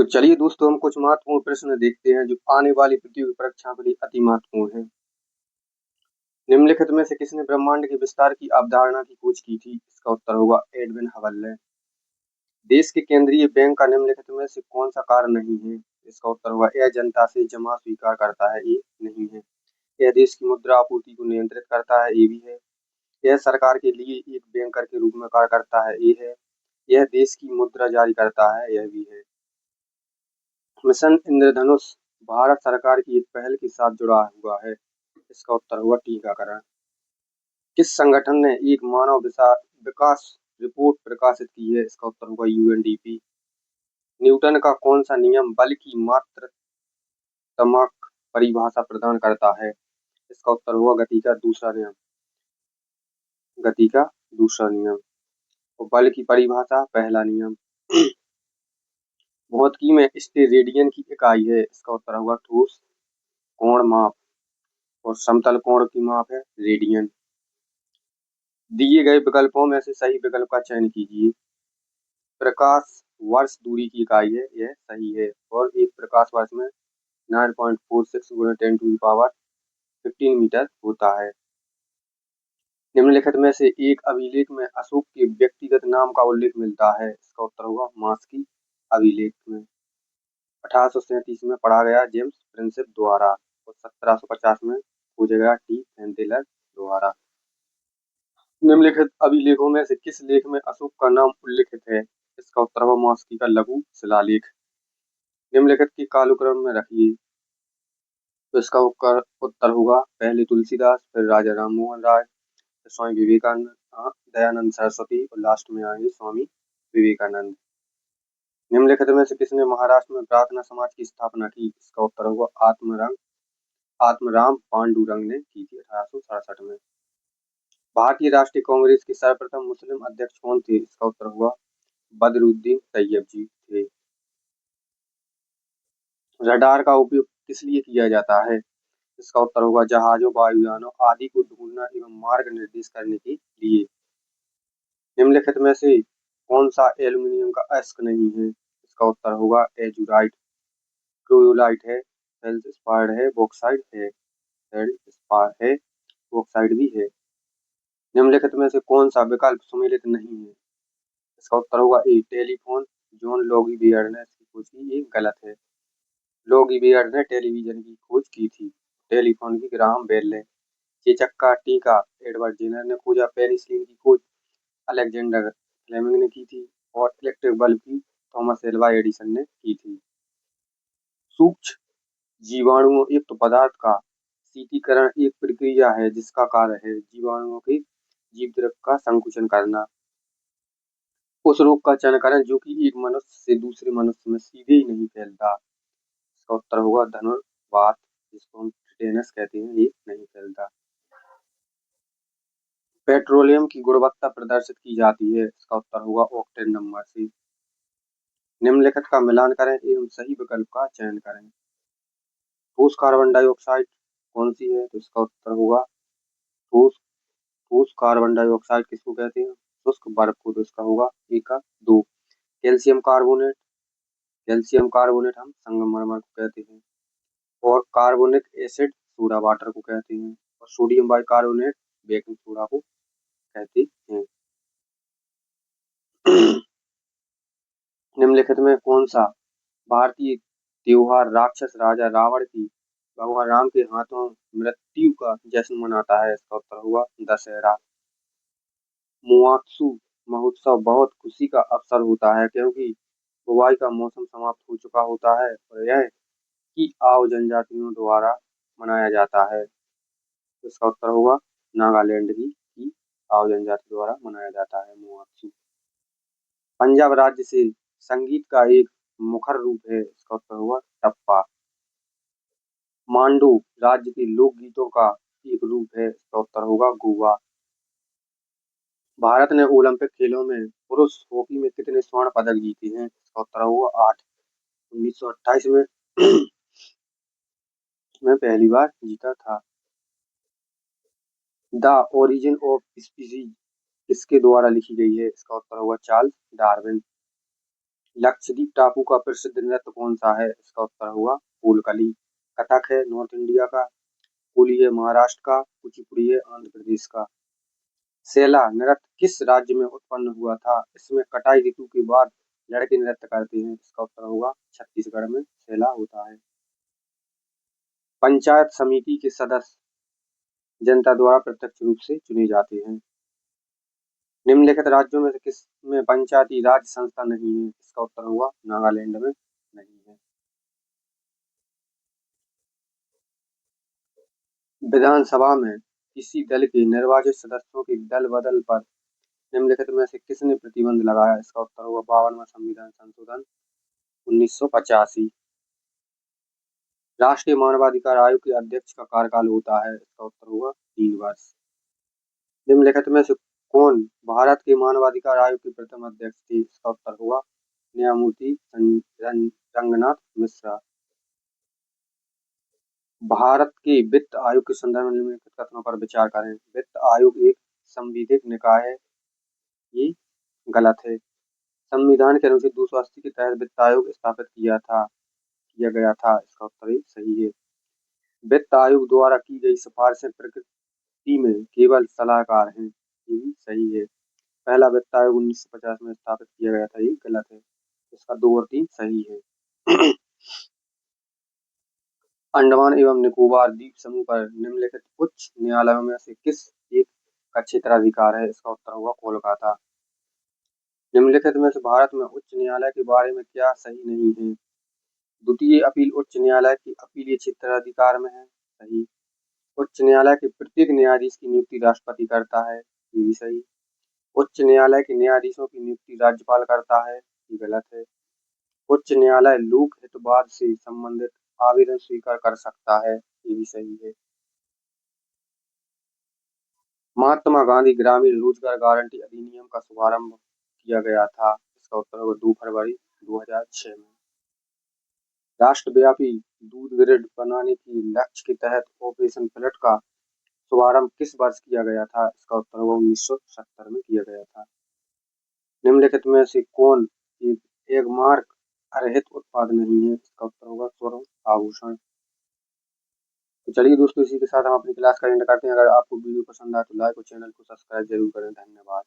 तो चलिए दोस्तों, हम कुछ महत्वपूर्ण प्रश्न देखते हैं जो आने वाली पृथ्वी की परीक्षा के लिए अति महत्वपूर्ण है। निम्नलिखित में से किसने ब्रह्मांड के विस्तार की अवधारणा की खोज की थी? इसका उत्तर होगा एडविन हबल ने। देश के केंद्रीय बैंक का निम्नलिखित में से कौन सा कार्य नहीं है? इसका उत्तर होगा यह जनता से जमा स्वीकार करता है, ये नहीं है। यह देश की मुद्रा आपूर्ति को नियंत्रित करता है, ये भी है। यह सरकार के लिए एक बैंकर के रूप में कार्य करता है, ये है। यह देश की मुद्रा जारी करता है, यह भी है। मिशन इंद्रधनुष भारत सरकार की एक पहल के साथ जुड़ा हुआ है। इसका उत्तर हुआ टीकाकरण। किस संगठन ने एक मानव विकास रिपोर्ट प्रकाशित की है? इसका उत्तर होगा यूएनडीपी। न्यूटन का कौन सा नियम बल की मात्रात्मक परिभाषा प्रदान करता है? इसका उत्तर होगा गति का दूसरा नियम। और बल की परिभाषा पहला नियम। भौतिकी में स्टेरेडियन की इकाई है। इसका उत्तर होगा ठोस कोण माप। और समतल कोण की माप है रेडियन। दिए गए विकल्पों में से सही विकल्प का चयन कीजिए। प्रकाश वर्ष दूरी की इकाई है, यह सही है। और एक प्रकाश वर्ष में 9.46 गुणा 10⁻15 मीटर होता है। निम्नलिखित में से एक अभिलेख में अशोक के व्यक्तिगत नाम का उल्लेख मिलता है। इसका उत्तर होगा मास्की अभिलेख में 1837 में पढ़ा गया जेम्स प्रिंसेप द्वारा और 1750 में खोजा गया टी सेंटेलर द्वारा। निम्नलिखित अभिलेखों में से किस लेख में अशोक का नाम उल्लिखित है? इसका उत्तर होगा मास्की का लघु शिलालेख। निम्नलिखित के कालक्रम में रखिए। तो इसका उत्तर होगा पहले तुलसीदास, फिर राजा राम मोहन राय, फिर स्वामी विवेकानंद, दयानंद सरस्वती और लास्ट में आएंगे स्वामी विवेकानंद। निम्नलिखित में से किसने महाराष्ट्र में प्रार्थना समाज की स्थापना की? इसका उत्तर होगा आत्मराम पांडुरंग ने की थी 1867 में। भारतीय राष्ट्रीय कांग्रेस के सर्वप्रथम मुस्लिम अध्यक्ष कौन थे? इसका उत्तर होगा बदरुद्दीन तैयब जी थे। रडार का उपयोग किस लिए किया जाता है? इसका उत्तर होगा जहाजों, वायुयानों आदि को ढूंढना एवं मार्ग निर्देश करने के लिए। निम्नलिखित में से कौन सा एल्यूमिनियम का अयस्क नहीं है? इसका उत्तर होगा एजुराइट, क्रोयोलाइट है, फेल्डस्पार है, बॉक्साइट है, फेल्डस्पार है, बॉक्साइट भी है। निम्नलिखित में से कौन सा विकल्प सम्मिलित नहीं है? इसका उत्तर होगा ए टेलीफोन। जॉन लॉगी बियर्ड ने इसकी खोज की, ये गलत है। लॉगी बियर्ड ने टेलीविजन की खोज की थी, टेलीफोन की ग्राहम बेल ने। चेचक का टीका एडवर्ड जेनर ने खोजा। पेनिसिलिन की खोज अलेक्जेंडर फ्लेमिंग ने की थी। और इलेक्ट्रिक बल्ब की थॉमस एल्वा एडिसन ने की थी। सूक्ष्म जीवाणुओं युक्त पदार्थ का शीतीकरण एक प्रक्रिया है जिसका कार्य है जीवाणुओं के जीवद्रव्य का संकुचन करना। उस रोग का चयन करें जो कि एक मनुष्य से दूसरे मनुष्य में सीधे ही नहीं फैलता। इसका उत्तर होगा धनुर्वात, जिसको हम टेटनस कहते हैं, ये नहीं फैलता। पेट्रोलियम की गुणवत्ता प्रदर्शित की जाती है। इसका उत्तर होगा ऑक्टेन नंबर से। निम्नलिखित का मिलान करें एवं सही विकल्प का चयन करें। ठोस कार्बन डाइऑक्साइड कौन सी है? तो इसका उत्तर होगा ठोस ठोस कार्बन डाइऑक्साइड किसको कहते हैं? शुष्क बर्फ को। तो इसका होगा ए का 2। कैल्शियम कार्बोनेट हम संगमरमर को कहते हैं। और कार्बोनिक एसिड सोडा वाटर को कहते हैं। और सोडियम बाइकार्बोनेट बेकिंग सोडा को कहते हैं। निम्नलिखित में कौन सा भारतीय त्योहार राक्षस राजा रावण की भगवान राम के हाथों मृत्यु का जश्न मनाता है? इसका उत्तर होगा दशहरा। मुआत्सु महोत्सव बहुत खुशी का अवसर होता है क्योंकि बुवाई का मौसम समाप्त हो चुका होता है और यह की आओ जनजातियों द्वारा मनाया जाता है। तो इसका उत्तर होगा नागालैंड की आओ जनजाति द्वारा मनाया जाता है मुआत्सु। पंजाब राज्य से संगीत का एक मुखर रूप है। इसका उत्तर होगा टप्पा। मांडू राज्य के लोक गीतों का एक रूप है। इसका उत्तर होगा गुवा। भारत ने ओलंपिक खेलों में पुरुष हॉकी में कितने स्वर्ण पदक जीते हैं? इसका उत्तर होगा 8। 1928 में पहली बार जीता था। द ओरिजिन ऑफ स्पीसीज किसके द्वारा लिखी गई है? इसका उत्तर होगा चार्ल्स डार्विन। लक्षद्वीप टापू का प्रसिद्ध नृत्य कौन सा है? इसका उत्तर होगा कोलकली। कथक है नॉर्थ इंडिया का, होली है महाराष्ट्र का, कुचिपुड़ी है आंध्र प्रदेश का। सेला नृत्य किस राज्य में उत्पन्न हुआ था? इसमें कटाई ऋतु के बाद लड़के नृत्य करते हैं। इसका उत्तर होगा छत्तीसगढ़ में सेला होता है। पंचायत समिति के सदस्य जनता द्वारा प्रत्यक्ष रूप से चुने जाते हैं। निम्नलिखित राज्यों में से किस में पंचायती राज संस्था नहीं है? इसका उत्तर होगा नागालैंड में नहीं है। विधानसभा में किसी दल के निर्वाचित सदस्यों के दल बदल पर निम्नलिखित में से किसने प्रतिबंध लगाया? इसका उत्तर होगा 52वां संविधान संशोधन 1985। राष्ट्रीय मानवाधिकार आयोग के अध्यक्ष का कार्यकाल होता है। इसका उत्तर होगा 3 वर्ष। निम्नलिखित में से कौन भारत के मानवाधिकार आयोग के प्रथम अध्यक्ष थे? इसका उत्तर होगा न्यायमूर्ति रंगनाथ मिश्रा। भारत के वित्त आयोग के संदर्भ में निम्नलिखित कथनों पर विचार करें। वित्त आयोग एक संवैधानिक निकाय है, ये गलत है। संविधान के अनुच्छेद 280 के तहत वित्त आयोग स्थापित किया गया था। इसका उत्तर ही सही है। वित्त आयोग द्वारा की गई सिफारिशें प्रकृति में केवल सलाहकार हैं, ये भी सही है। पहला वित्त आयोग 1950 में स्थापित किया गया था, ये गलत है। इसका 2 और 3 सही है। अंडमान एवं निकोबार द्वीप समूह पर निम्नलिखित उच्च न्यायालयों में से किस एक का क्षेत्राधिकार है? इसका उत्तर होगा कोलकाता। निम्नलिखित में से भारत में उच्च न्यायालय के बारे में क्या सही नहीं है? द्वितीय अपील उच्च न्यायालय की अपीलीय क्षेत्राधिकार में है, सही। उच्च न्यायालय के प्रत्येक न्यायाधीश की नियुक्ति राष्ट्रपति करता है, ये भी सही। उच्च न्यायालय के न्यायाधीशों की नियुक्ति राज्यपाल करता है, ये गलत है। उच्च न्यायालय लोक हितवाद से संबंधित आवेदन स्वीकार कर सकता है, ये भी सही है। महात्मा गांधी ग्रामीण रोजगार गारंटी अधिनियम का शुभारंभ किया गया था। इसका उत्तर होगा 2 फरवरी 2006 में। राष्ट्रव्यापी दूध ग्रिड बनाने के लक्ष्य के तहत ऑपरेशन फ्लड का शुभारंभ किस वर्ष किया गया था? इसका उत्तर होगा 1970 में किया गया था। निम्नलिखित में से कौन एक एगमार्क रहित उत्पाद नहीं है? इसका उत्तर होगा स्वर्ण आभूषण। तो चलिए दोस्तों, इसी के साथ हम अपनी क्लास का एंड करते हैं। अगर आपको वीडियो पसंद आए तो लाइक और चैनल को सब्सक्राइब जरूर करें। धन्यवाद।